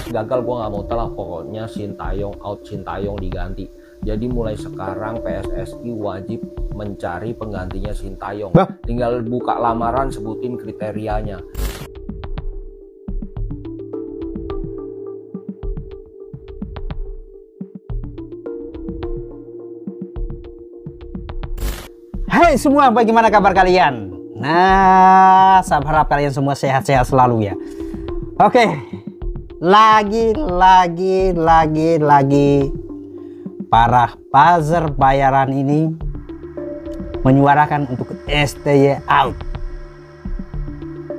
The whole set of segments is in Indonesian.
gagal gue nggak mau telah, pokoknya Sintayong out, Sintayong diganti. Jadi mulai sekarang PSSI wajib mencari penggantinya Sintayong. Tinggal buka lamaran, sebutin kriterianya. Hai semua, bagaimana kabar kalian? Nah, saya harap kalian semua sehat-sehat selalu ya. Oke, lagi para buzzer bayaran ini menyuarakan untuk STY out.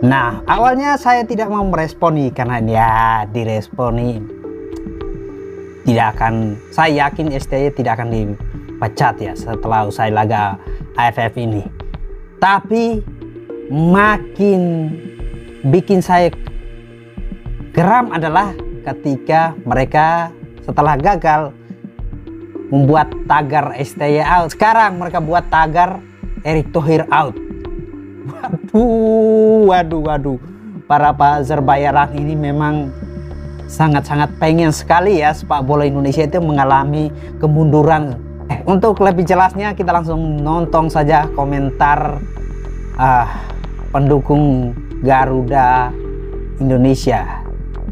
Nah, awalnya saya tidak mau meresponi karena ya diresponi tidak akan, saya yakin STY tidak akan dipecat ya setelah usai laga AFF ini. Tapi makin bikin saya geram adalah ketika mereka setelah gagal membuat tagar STY out, sekarang mereka buat tagar Erick Thohir out. Waduh, para buzzer bayaran ini memang sangat-sangat pengen sekali ya sepak bola Indonesia itu mengalami kemunduran. Untuk lebih jelasnya kita langsung nonton saja komentar pendukung Garuda Indonesia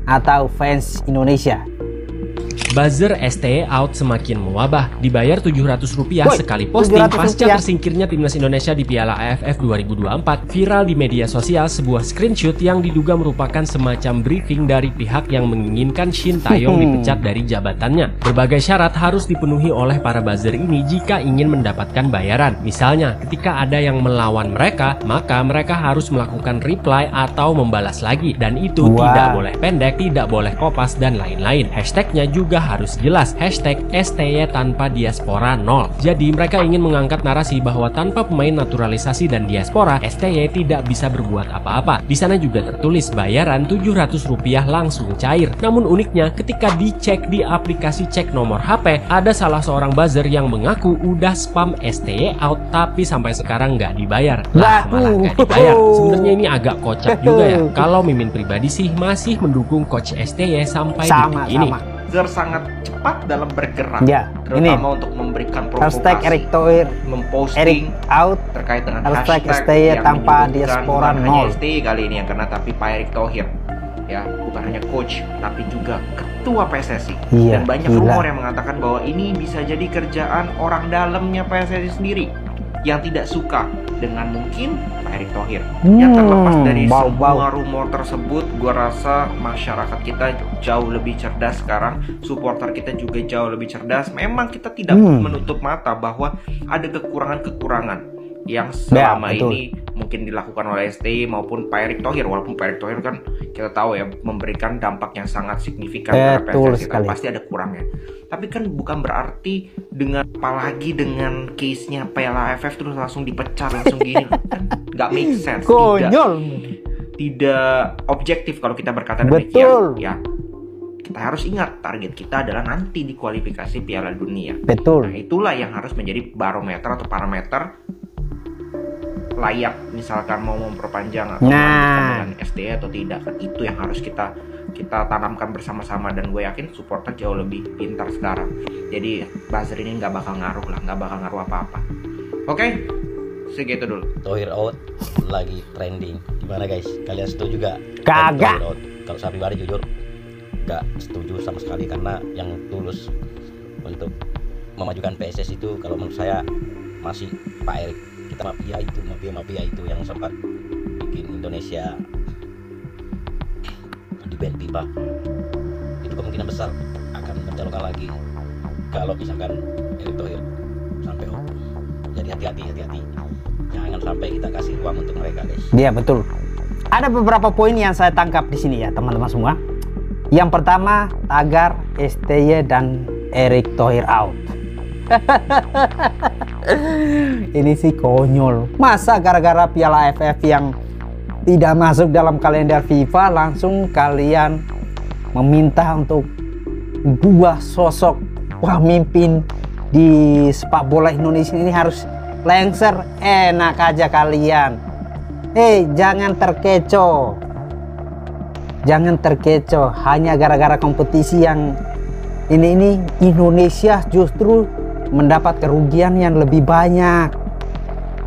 atau fans Indonesia. Buzzer STY out semakin mewabah, dibayar Rp700 sekali posting pasca tersingkirnya Timnas Indonesia di Piala AFF 2024. Viral di media sosial sebuah screenshot yang diduga merupakan semacam briefing dari pihak yang menginginkan Sintayong dipecat dari jabatannya. Berbagai syarat harus dipenuhi oleh para buzzer ini jika ingin mendapatkan bayaran. Misalnya, ketika ada yang melawan mereka, maka mereka harus melakukan reply atau membalas lagi. Dan itu tidak boleh pendek, tidak boleh kopas, dan lain-lain. Hashtagnya juga harus jelas, hashtag STY tanpa diaspora 0. Jadi mereka ingin mengangkat narasi bahwa tanpa pemain naturalisasi dan diaspora, STY tidak bisa berbuat apa-apa. Di sana juga tertulis bayaran Rp700 langsung cair. Namun uniknya ketika dicek di aplikasi cek nomor HP, ada salah seorang buzzer yang mengaku udah spam STY out tapi sampai sekarang nggak dibayar. Malah nggak dibayar. Sebenarnya ini agak kocak juga ya. Kalau Mimin pribadi sih masih mendukung coach STY sampai detik ini. Buzzer sangat cepat dalam bergerak, ya, terutama untuk memberikan provokasi, hashtag Erick Thohir, memposting out, terkait dengan hashtag hashtag STY yang tanpa menyebutkan diaspora bukan hanya 0. STY kali ini yang kena, tapi Pak Erick Thohir, ya, bukan hanya coach tapi juga ketua PSSI. Dan banyak rumor yang mengatakan bahwa ini bisa jadi kerjaan orang dalamnya PSSI sendiri yang tidak suka dengan mungkin Pak Erick Thohir. Ya, terlepas dari semua rumor tersebut, gua rasa masyarakat kita jauh lebih cerdas sekarang, supporter kita juga jauh lebih cerdas. Memang kita tidak menutup mata bahwa ada kekurangan-kekurangan yang selama ini mungkin dilakukan oleh STY maupun Pak Erick Thohir. Walaupun Pak Erick Thohir kan kita tahu ya memberikan dampak yang sangat signifikan terhadap PSSI, pasti ada kurangnya. Tapi kan bukan berarti dengan, apalagi dengan case-nya Piala AFF terus langsung dipecat langsung gini kan nggak make sense. Tidak objektif kalau kita berkata demikian. Ya, kita harus ingat target kita adalah nanti di kualifikasi Piala Dunia. Nah, itulah yang harus menjadi barometer atau parameter layak misalkan mau memperpanjang atau melanjutkan dengan STY atau tidak. Kan itu yang harus kita tanamkan bersama-sama, dan gue yakin supporter jauh lebih pintar sekarang. Jadi buzzer ini nggak bakal ngaruh apa-apa. Oke, segitu dulu. Thohir out lagi trending. Gimana guys? Kalian setuju gak? Kagak. Kalau saya pribadi jujur nggak setuju sama sekali, karena yang tulus untuk memajukan PSS itu kalau menurut saya masih Pak Erick. Kita mafia itu yang sempat bikin Indonesia di ban FIFA. Itu kemungkinan besar akan mencalonkan lagi kalau misalkan Erick Thohir sampai out. Jadi hati-hati, jangan sampai kita kasih ruang untuk mereka guys. Iya betul. Ada beberapa poin yang saya tangkap di sini ya teman-teman semua. Yang pertama, tagar STY dan Erick Thohir out. Ini sih konyol. Masa gara-gara Piala AFF yang tidak masuk dalam kalender FIFA langsung kalian meminta untuk dua sosok pemimpin di sepak bola Indonesia ini harus lengser? Enak aja kalian. Jangan terkecoh. jangan terkecoh hanya gara-gara kompetisi yang ini Indonesia justru mendapat kerugian yang lebih banyak.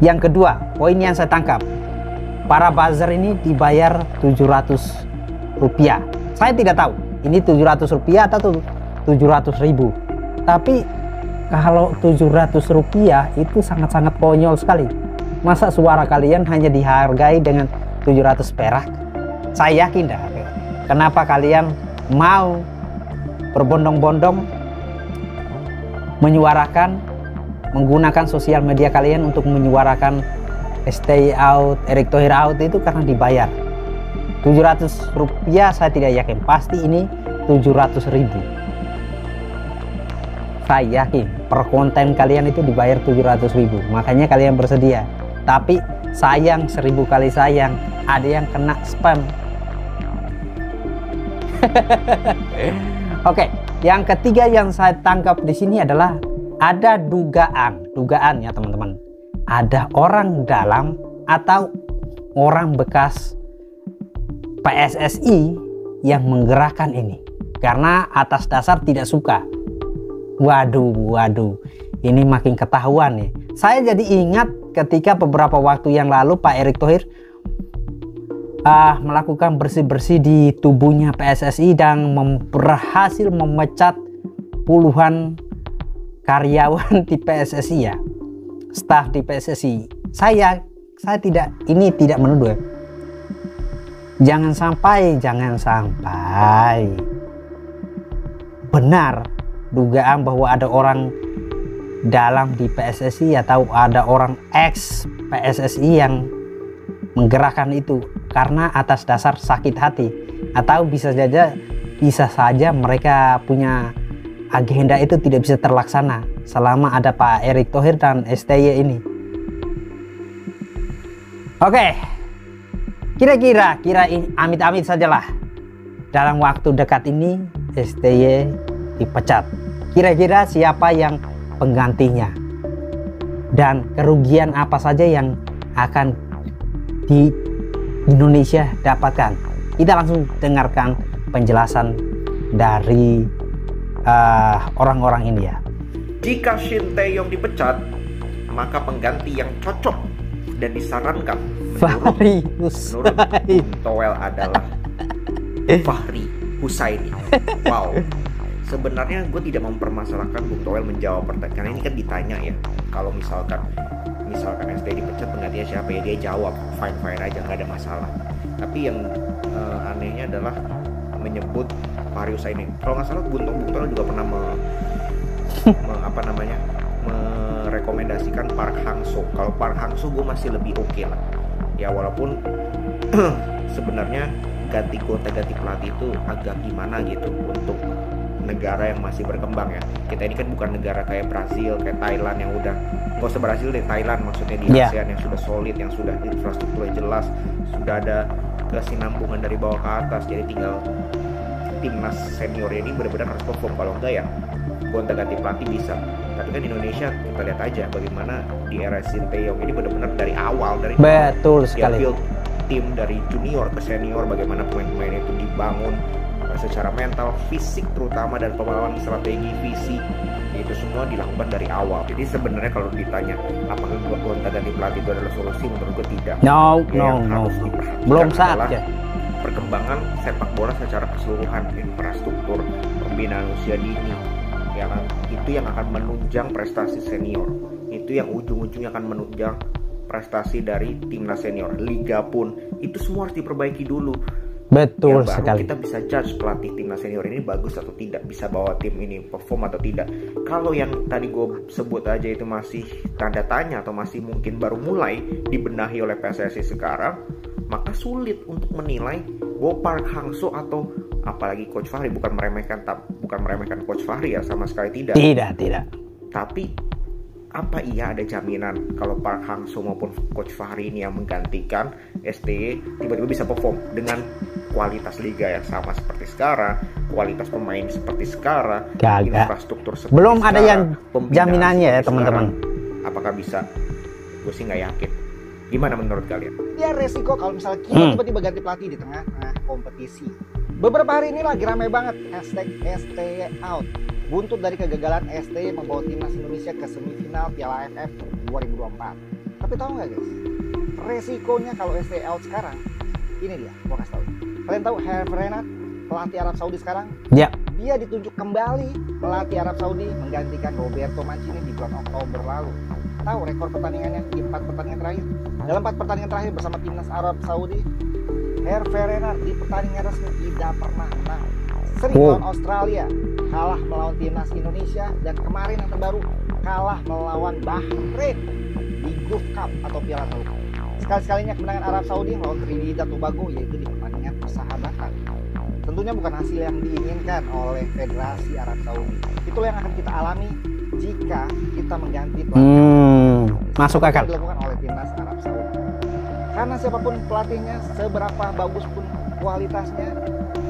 Yang kedua, poin yang saya tangkap, para buzzer ini dibayar 700 rupiah. Saya tidak tahu ini 700 rupiah atau 700.000, tapi kalau 700 rupiah itu sangat-sangat konyol sekali. Masa suara kalian hanya dihargai dengan 700 perak? Saya yakin dah, kenapa kalian mau berbondong-bondong menyuarakan, menggunakan sosial media kalian untuk menyuarakan STY out, Erick Thohir out, itu karena dibayar 700 rupiah. Saya tidak yakin, pasti ini 700.000. Saya yakin per konten kalian itu dibayar 700.000, makanya kalian bersedia. Tapi sayang, 1000 kali sayang, ada yang kena spam. Oke, yang ketiga yang saya tangkap di sini adalah ada dugaan ya teman-teman. Ada orang dalam atau orang bekas PSSI yang menggerakkan ini karena atas dasar tidak suka. Waduh, ini makin ketahuan nih. Saya jadi ingat ketika beberapa waktu yang lalu Pak Erick Thohir melakukan bersih-bersih di tubuhnya PSSI dan berhasil memecat puluhan karyawan di PSSI ya, staf di PSSI. Saya tidak menuduh. Jangan sampai benar dugaan bahwa ada orang dalam di PSSI atau ada orang ex PSSI yang menggerakkan itu karena atas dasar sakit hati, atau bisa saja mereka punya agenda itu tidak bisa terlaksana selama ada Pak Erick Thohir dan STY ini. Oke, kira-kira amit-amit sajalah dalam waktu dekat ini STY dipecat. Kira-kira siapa yang penggantinya dan kerugian apa saja yang akan di Indonesia dapatkan? Kita langsung dengarkan penjelasan dari orang-orang ini ya. Jika Shin Tae-yong dipecat, maka pengganti yang cocok dan disarankan menurut Bung Toel adalah Fahri Husaini. Wow. Sebenarnya gue tidak mempermasalahkan Bung Toel menjawab pertanyaan, karena ini kan ditanya ya, kalau misalkan STY dipecat penggantinya siapa, ya dia jawab fine aja, nggak ada masalah. Tapi yang anehnya adalah menyebut Fahri Husaini. Kalau nggak salah Bung Toel juga pernah merekomendasikan Park Hang-seo. Kalau Park Hang-seo gue masih lebih oke lah ya, walaupun sebenarnya ganti pelatih itu agak gimana gitu untuk negara yang masih berkembang ya. Kita ini kan bukan negara kayak Brazil, kayak Thailand yang udah, nggak usah Brazil deh, Thailand maksudnya di ASEAN yang sudah solid, yang sudah infrastrukturnya jelas, sudah ada kesinambungan dari bawah ke atas. Jadi tinggal timnas senior ini benar-benar harus perform. Kalau enggak ya gonta-ganti pelatih bisa. Tapi kan Indonesia kita lihat aja bagaimana di era Shin Tae-yong ini benar-benar dari awal, dari betul sekali, build tim dari junior ke senior, bagaimana pemain-pemain itu dibangun secara mental, fisik terutama, dan pemahaman strategi, visi, itu semua dilakukan dari awal. Jadi sebenarnya kalau ditanya apakah gonta-ganti pelatih itu adalah solusi, menurut gue tidak. No. Belum saatnya. Perkembangan sepak bola secara keseluruhan, infrastruktur, pembinaan usia dini, ya kan? Itu yang akan menunjang prestasi senior. Itu yang ujung-ujungnya akan menunjang prestasi dari timnas senior. Liga pun itu semua harus diperbaiki dulu. Betul ya, sekali. Kita bisa judge pelatih timnas senior ini bagus atau tidak, bisa bawa tim ini perform atau tidak. Kalau yang tadi gue sebut aja itu masih tanda tanya atau masih mungkin baru mulai dibenahi oleh PSSI sekarang, maka sulit untuk menilai bahwa Park Hang-seo atau apalagi Coach Fahri, bukan meremehkan Coach Fahri ya, sama sekali tidak. Tidak. Tapi apa iya ada jaminan kalau Park Hang-seo maupun Coach Fahri ini yang menggantikan STY tiba-tiba bisa perform dengan kualitas liga yang sama seperti sekarang, kualitas pemain seperti sekarang, infrastruktur seperti belum sekarang, ada yang jaminannya ya teman-teman. Apakah bisa? Gue sih nggak yakin. Gimana menurut kalian? Ya resiko kalau misalnya kita tiba-tiba ganti pelatih di tengah-tengah kompetisi. Beberapa hari ini lagi ramai banget #STY_out. Buntut dari kegagalan STY membawa timnas Indonesia ke semifinal Piala AFF 2024. Tapi tahu nggak guys, resikonya kalau STY out sekarang, ini dia, gua kasih tahu. Kalian tahu Hervé Renard, pelatih Arab Saudi sekarang? Ya. Dia ditunjuk kembali pelatih Arab Saudi menggantikan Roberto Mancini di bulan Oktober lalu. Tahu rekor pertandingannya di 4 pertandingan terakhir? Dalam 4 pertandingan terakhir bersama timnas Arab Saudi, Hervé Renard di pertandingan resmi tidak pernah menang. Sering melawan Australia, kalah melawan timnas Indonesia, dan kemarin yang terbaru kalah melawan Bahrain di Gulf Cup atau Piala Teluk. Sekali-sekalinya kemenangan Arab Saudi melawan Trinidad Tobago, yaitu di pertandingan persahabatan. Tentunya bukan hasil yang diinginkan oleh Federasi Arab Saudi. Itulah yang akan kita alami jika kita mengganti pelatih. Masuk akal. Dilakukan oleh timnas Arab Saudi. Karena siapapun pelatihnya, seberapa bagus pun kualitasnya,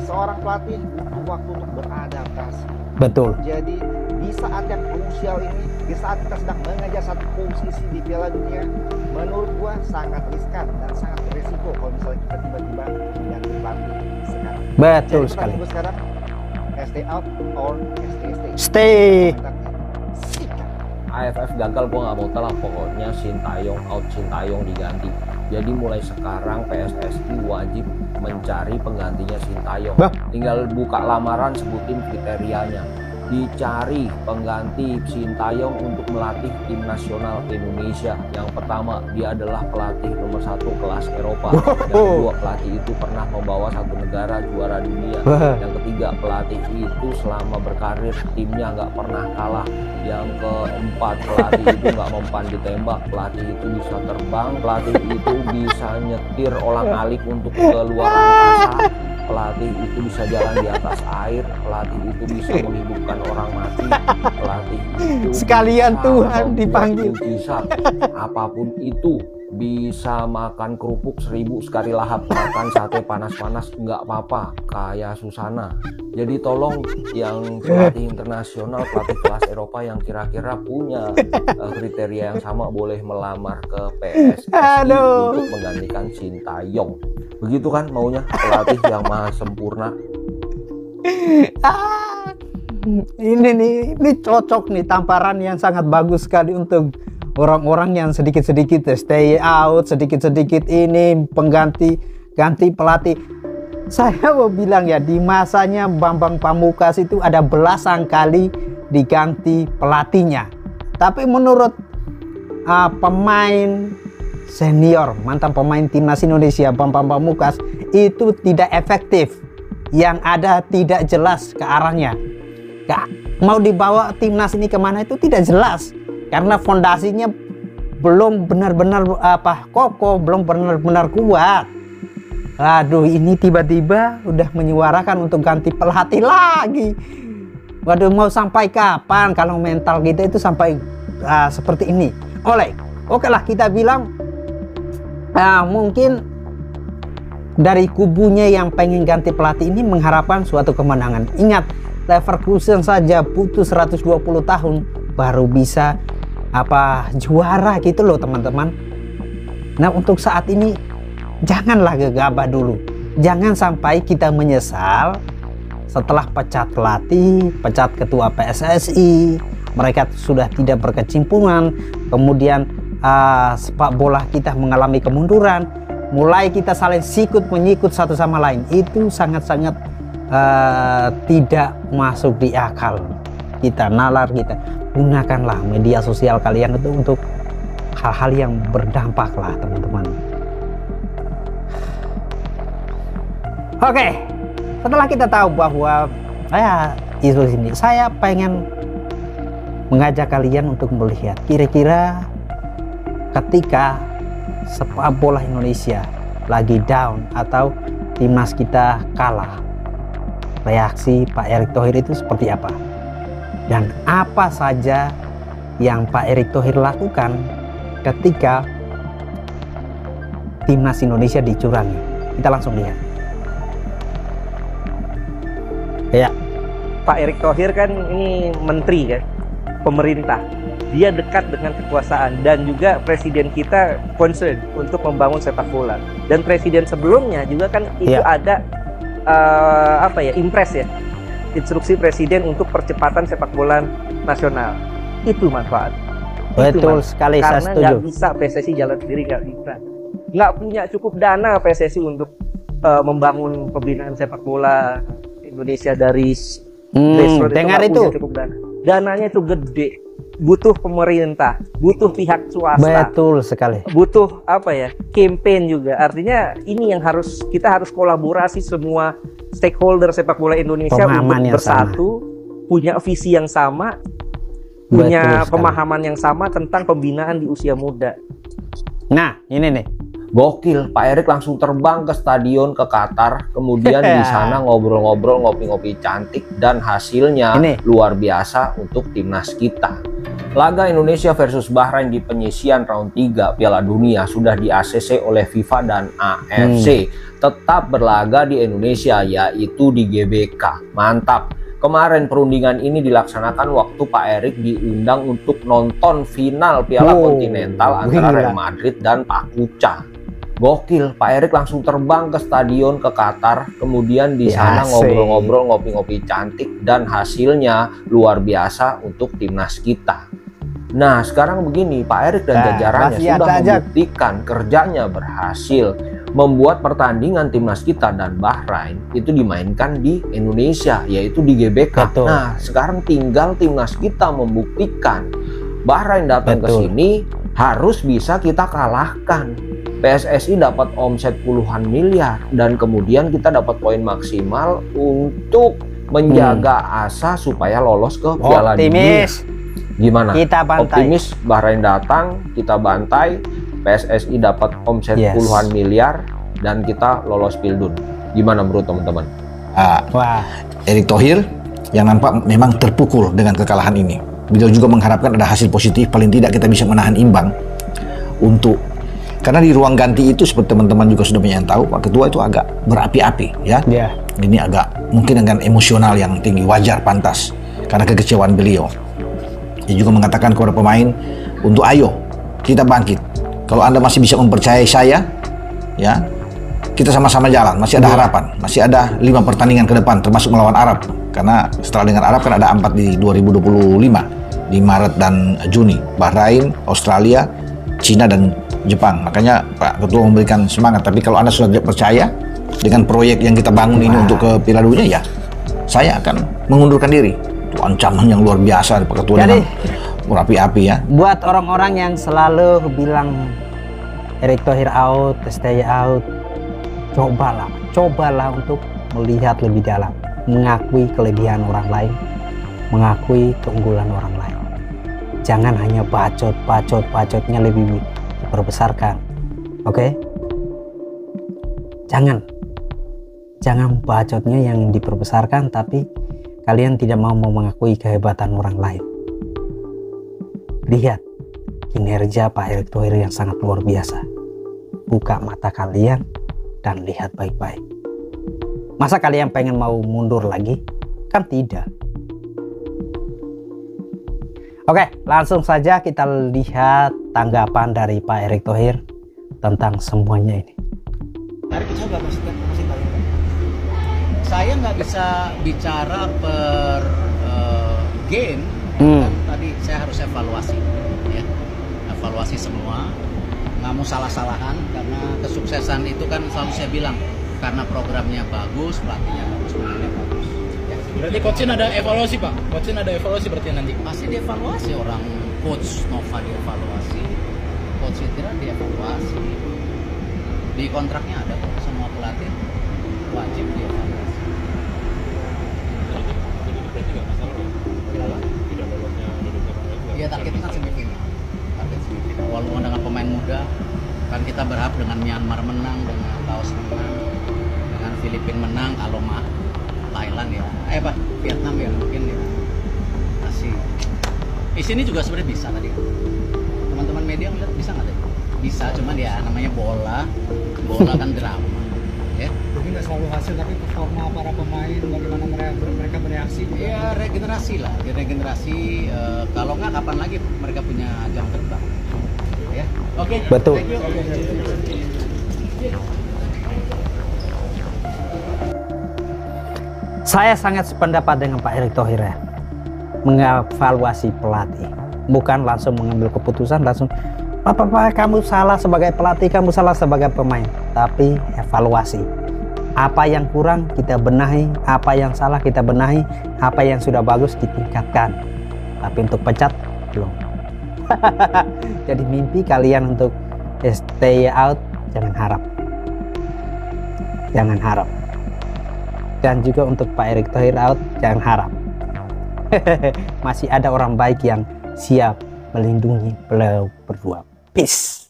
seorang pelatih butuh waktu untuk beradaptasi. Betul. Jadi di saat yang krusial ini, di saat kita sedang mengejar satu posisi di Piala Dunia, menurut gua sangat riskan dan sangat beresiko kalau misalnya kita tiba-tiba mengganti pelatih sekarang. Betul jadi, sekali. Sekarang stay out or stay. Stay. AFF gagal, gue nggak mau telah, pokoknya Sintayong out, Sintayong diganti. Jadi mulai sekarang PSSI wajib mencari penggantinya Sintayong. Tinggal buka lamaran, sebutin kriterianya. Dicari pengganti Sintayong untuk melatih tim nasional Indonesia. Yang pertama, dia adalah pelatih nomor 1 kelas Eropa. Yang kedua, pelatih itu pernah membawa satu negara juara dunia. Yang ketiga, pelatih itu selama berkarir timnya nggak pernah kalah. Yang keempat, pelatih itu nggak mempan ditembak. Pelatih itu bisa terbang. Pelatih itu bisa nyetir olang-alik untuk ke luar angkasa. Pelatih itu bisa jalan di atas air. Pelatih itu bisa menghidupkan orang mati. Pelatih itu sekalian Tuhan dipanggil. Mujizat. Apapun itu, bisa makan kerupuk 1000 sekali lahap, makan sate panas-panas nggak apa-apa, kayak Susana. Jadi tolong yang pelatih internasional, pelatih kelas Eropa yang kira-kira punya kriteria yang sama boleh melamar ke PSSI untuk menggantikan Sintayong. Begitu kan maunya pelatih yang maha sempurna. Ini cocok nih, tamparan yang sangat bagus sekali untuk orang-orang yang sedikit-sedikit stay out, sedikit-sedikit ini ganti pelatih. Saya mau bilang ya, di masanya Bambang Pamungkas itu ada belasan kali diganti pelatihnya. Tapi menurut pemain senior, mantan pemain timnas Indonesia Bambang Pamungkas, itu tidak efektif. Yang ada tidak jelas ke arahnya. Mau dibawa timnas ini kemana itu tidak jelas. Karena fondasinya belum benar-benar kokoh, belum benar-benar kuat. Aduh, ini tiba-tiba udah menyuarakan untuk ganti pelatih lagi. Waduh, mau sampai kapan kalau mental kita itu sampai seperti ini? Oke lah, kita bilang mungkin dari kubunya yang pengen ganti pelatih ini mengharapkan suatu kemenangan. Ingat, Leverkusen saja butuh 120 tahun baru bisa juara gitu loh teman-teman. Nah, untuk saat ini janganlah gegabah dulu. Jangan sampai kita menyesal setelah pecat pelatih, pecat ketua PSSI, mereka sudah tidak berkecimpungan, kemudian sepak bola kita mengalami kemunduran, mulai kita saling sikut menyikut satu sama lain. Itu sangat-sangat tidak masuk di akal kita, nalar kita. Gunakanlah media sosial kalian itu untuk hal-hal yang berdampak lah teman-teman. Oke, setelah kita tahu bahwa isu ini, saya pengen mengajak kalian untuk melihat kira-kira ketika sepak bola Indonesia lagi down atau timnas kita kalah, reaksi Pak Erick Thohir itu seperti apa? Dan apa saja yang Pak Erick Thohir lakukan ketika timnas Indonesia dicurangi? Kita langsung lihat. Ya, Pak Erick Thohir kan ini menteri kan, pemerintah. dia dekat dengan kekuasaan, dan juga presiden kita concern untuk membangun sepak bola. Dan presiden sebelumnya juga kan itu ada impres ya, instruksi presiden untuk percepatan sepak bola nasional. Itu manfaat. Betul sekali, saya setuju. Karena nggak bisa PSSI jalan sendiri, nggak punya cukup dana PSSI untuk membangun pembinaan sepak bola Indonesia dari dengar itu. Cukup dana. Dananya itu gede, butuh pemerintah, butuh pihak swasta. Betul sekali. Butuh campaign juga. Artinya ini yang kita harus kolaborasi semua stakeholder sepak bola Indonesia untuk bersatu, punya visi yang sama, punya pemahaman yang sama tentang pembinaan di usia muda. Nah, ini nih. Gokil, Pak Erik langsung terbang ke stadion ke Qatar, kemudian di sana ngobrol-ngobrol, ngopi-ngopi cantik, dan hasilnya luar biasa untuk timnas kita. Laga Indonesia versus Bahrain di penyisian round 3 Piala Dunia sudah di-ACC oleh FIFA dan AFC. Tetap berlaga di Indonesia, yaitu di GBK. Mantap. Kemarin perundingan ini dilaksanakan waktu Pak Erik diundang untuk nonton final Piala Kontinental antara Real Madrid dan Pak Kuca. Gokil, Pak Erik langsung terbang ke stadion ke Qatar, kemudian di sana ngobrol-ngobrol, ngopi-ngopi cantik, dan hasilnya luar biasa untuk timnas kita. Nah, sekarang begini, Pak Erik dan jajarannya sudah membuktikan kerjanya berhasil, membuat pertandingan timnas kita dan Bahrain itu dimainkan di Indonesia, yaitu di GBK. Nah, sekarang tinggal timnas kita membuktikan Bahrain datang ke sini harus bisa kita kalahkan. PSSI dapat omset puluhan miliar, dan kemudian kita dapat poin maksimal untuk menjaga asa supaya lolos ke Piala Dunia. Gimana? Kita bantai. Optimis Bahrain datang, kita bantai, PSSI dapat omset puluhan miliar, dan kita lolos Pildun. Gimana menurut teman-teman? Erick Thohir yang nampak memang terpukul dengan kekalahan ini. Beliau juga mengharapkan ada hasil positif, paling tidak kita bisa menahan imbang untuk. Karena di ruang ganti itu seperti teman-teman juga sudah banyak yang tahu, Pak Ketua itu agak berapi-api ya. Ini agak mungkin dengan emosional yang tinggi, wajar, pantas karena kekecewaan beliau. Dia juga mengatakan kepada pemain untuk ayo kita bangkit. Kalau Anda masih bisa mempercayai saya, ya kita sama-sama jalan. Masih ada harapan, masih ada 5 pertandingan ke depan termasuk melawan Arab. Karena setelah dengan Arab kan ada 4 di 2025 di Maret dan Juni. Bahrain, Australia, Cina dan Jepang. Makanya Pak Ketua memberikan semangat. Tapi kalau Anda sudah tidak percaya dengan proyek yang kita bangun ini untuk ke Piala Dunia, ya saya akan mengundurkan diri. Itu ancaman yang luar biasa Pak Ketua. Jadi, dengan berapi-api ya. Buat orang-orang yang selalu bilang Erick Thohir out, STY out, cobalah untuk melihat lebih dalam, mengakui kelebihan orang lain, mengakui keunggulan orang lain. Jangan hanya bacotnya lebih diperbesarkan, oke? Jangan bacotnya yang diperbesarkan, tapi kalian tidak mau mengakui kehebatan orang lain. Lihat kinerja Pak Erick Thohir yang sangat luar biasa. Buka mata kalian dan lihat baik-baik. Masa kalian pengen mau mundur lagi? Kan tidak. Oke, langsung saja kita lihat tanggapan dari Pak Erick Thohir tentang semuanya ini. Tarik coba masih tarik. Saya nggak bisa bicara per game. Kan tadi saya harus evaluasi, ya. Evaluasi semua, nggak mau salah-salahan karena kesuksesan itu kan selalu saya bilang karena programnya bagus, pelatihnya bagus, pemainnya bagus. Berarti coachin ada evaluasi Pak? Coachin ada evaluasi berarti nanti? Pasti dievaluasi, orang coach Nova dievaluasi, coach Citra dievaluasi. Di kontraknya ada kok, semua pelatih wajib dievaluasi. Iya, targetnya kan semifinal. Target semifinal. Walaupun dengan pemain muda, kan kita berharap dengan Myanmar menang, dengan Laos menang, dengan Filipina menang, kalau mah Thailand ya, Vietnam ya mungkin ya masih. Di sini juga sebenarnya bisa tadi. Teman-teman media melihat bisa nggak tadi? Bisa, cuman ya namanya bola kan drama. Ya. Jadi nggak selalu hasil, tapi performa para pemain, bagaimana mereka bereaksi. Iya, regenerasi lah, regenerasi. Kalau nggak kapan lagi mereka punya jam terbang? Ya, oke. Betul. Saya sangat sependapat dengan Pak Erick Thohir ya. Mengevaluasi pelatih, bukan langsung mengambil keputusan langsung Pak, kamu salah sebagai pelatih, kamu salah sebagai pemain, tapi evaluasi. Apa yang kurang kita benahi, apa yang salah kita benahi, apa yang sudah bagus ditingkatkan. Tapi untuk pecat belum. Jadi mimpi kalian untuk stay out jangan harap. Jangan harap. Dan juga untuk Pak Erick Thohir out jangan harap. Masih ada orang baik yang siap melindungi beliau berdua. Peace.